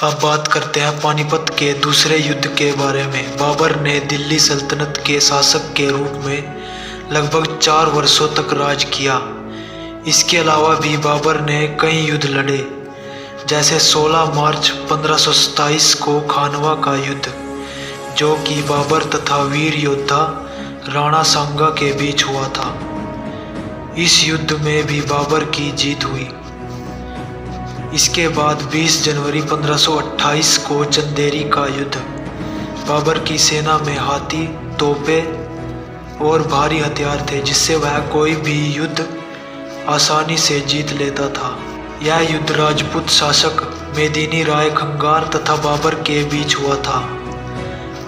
अब बात करते हैं पानीपत के दूसरे युद्ध के बारे में। बाबर ने दिल्ली सल्तनत के शासक के रूप में लगभग 4 वर्षों तक राज किया। इसके अलावा भी बाबर ने कई युद्ध लड़े, जैसे 16 मार्च 1527 को खानवा का युद्ध, जो कि बाबर तथा वीर योद्धा राणा सांगा के बीच हुआ था। इस युद्ध में भी बाबर की जीत हुई। इसके बाद 20 जनवरी 1528 को चंदेरी का युद्ध। बाबर की सेना में हाथी, तोपें और भारी हथियार थे, जिससे वह कोई भी युद्ध आसानी से जीत लेता था। यह युद्ध राजपूत शासक मेदिनी राय खंगार तथा बाबर के बीच हुआ था।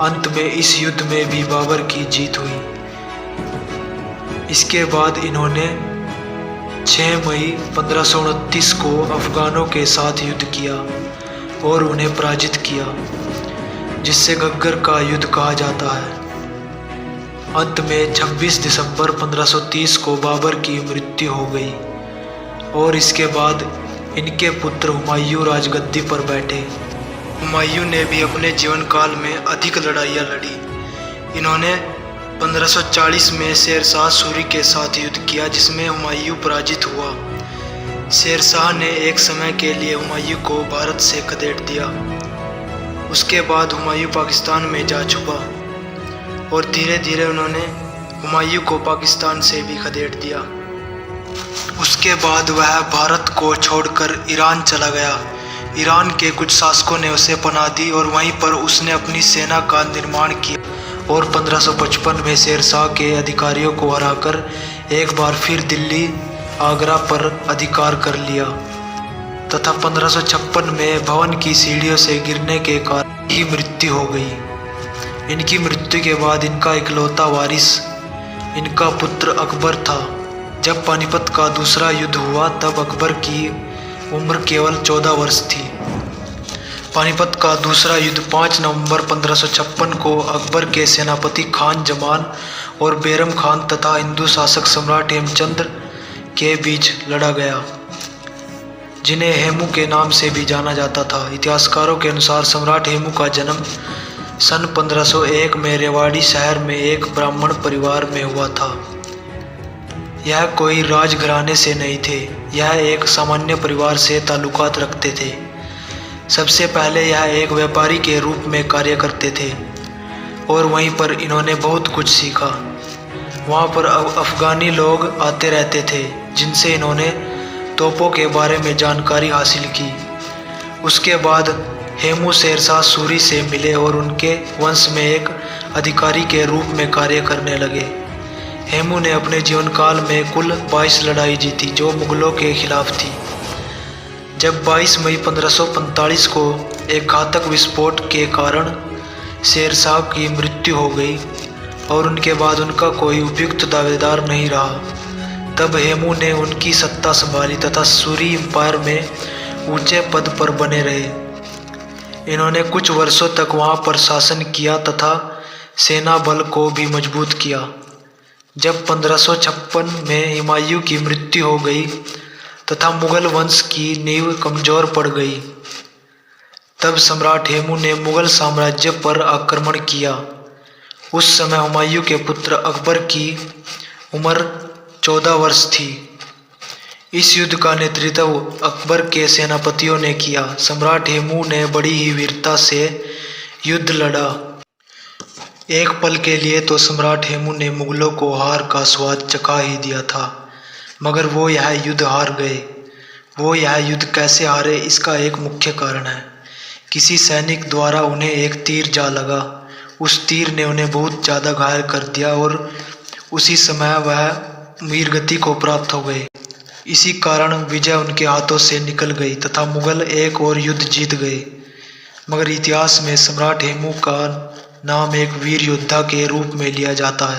अंत में इस युद्ध में भी बाबर की जीत हुई। इसके बाद इन्होंने 6 मई 1529 को अफगानों के साथ युद्ध किया और उन्हें पराजित किया, जिससे घग्गर का युद्ध कहा जाता है। अंत में 26 दिसंबर 1530 को बाबर की मृत्यु हो गई और इसके बाद इनके पुत्र हुमायूं राजगद्दी पर बैठे। हुमायूं ने भी अपने जीवन काल में अधिक लड़ाइयाँ लड़ी। इन्होंने 1540 में शेरशाह सूरी के साथ युद्ध किया, जिसमें हुमायूं पराजित हुआ। शेरशाह ने एक समय के लिए हुमायूं को भारत से खदेड़ दिया। उसके बाद हुमायूं पाकिस्तान में जा छुपा और धीरे धीरे उन्होंने हुमायूं को पाकिस्तान से भी खदेड़ दिया। उसके बाद वह भारत को छोड़कर ईरान चला गया। ईरान के कुछ शासकों ने उसे पनाह दी और वहीं पर उसने अपनी सेना का निर्माण किया और 1555 में शेरशाह के अधिकारियों को हराकर एक बार फिर दिल्ली, आगरा पर अधिकार कर लिया तथा 1556 में भवन की सीढ़ियों से गिरने के कारण ही मृत्यु हो गई। इनकी मृत्यु के बाद इनका इकलौता वारिस इनका पुत्र अकबर था। जब पानीपत का दूसरा युद्ध हुआ तब अकबर की उम्र केवल 14 वर्ष थी। पानीपत का दूसरा युद्ध 5 नवंबर 1556 को अकबर के सेनापति खान जमान और बैरम खान तथा हिंदू शासक सम्राट हेमचंद्र के बीच लड़ा गया, जिन्हें हेमू के नाम से भी जाना जाता था। इतिहासकारों के अनुसार सम्राट हेमू का जन्म सन 1501 में रेवाड़ी शहर में एक ब्राह्मण परिवार में हुआ था। यह कोई राजघराने से नहीं थे, यह एक सामान्य परिवार से ताल्लुकात रखते थे। सबसे पहले यह एक व्यापारी के रूप में कार्य करते थे और वहीं पर इन्होंने बहुत कुछ सीखा। वहाँ पर अफगानी लोग आते रहते थे, जिनसे इन्होंने तोपों के बारे में जानकारी हासिल की। उसके बाद हेमू शेरशाह सूरी से मिले और उनके वंश में एक अधिकारी के रूप में कार्य करने लगे। हेमू ने अपने जीवन काल में कुल 22 लड़ाई जीती, जो मुगलों के खिलाफ थी। जब 22 मई 1545 को एक घातक विस्फोट के कारण शेरशाह की मृत्यु हो गई और उनके बाद उनका कोई उपयुक्त दावेदार नहीं रहा, तब हेमू ने उनकी सत्ता संभाली तथा सूरी एम्पायर में ऊंचे पद पर बने रहे। इन्होंने कुछ वर्षों तक वहां पर शासन किया तथा सेना बल को भी मजबूत किया। जब 1556 में हुमायूं की मृत्यु हो गई तथा मुगल वंश की नींव कमजोर पड़ गई, तब सम्राट हेमू ने मुगल साम्राज्य पर आक्रमण किया। उस समय हुमायूं के पुत्र अकबर की उम्र 14 वर्ष थी। इस युद्ध का नेतृत्व अकबर के सेनापतियों ने किया। सम्राट हेमू ने बड़ी ही वीरता से युद्ध लड़ा। एक पल के लिए तो सम्राट हेमू ने मुगलों को हार का स्वाद चखा ही दिया था, मगर वो यह युद्ध हार गए। वो यह युद्ध कैसे हारे, इसका एक मुख्य कारण है। किसी सैनिक द्वारा उन्हें एक तीर जा लगा। उस तीर ने उन्हें बहुत ज़्यादा घायल कर दिया और उसी समय वह वीरगति को प्राप्त हो गए। इसी कारण विजय उनके हाथों से निकल गई तथा मुगल एक और युद्ध जीत गए। मगर इतिहास में सम्राट हेमू का नाम एक वीर योद्धा के रूप में लिया जाता है।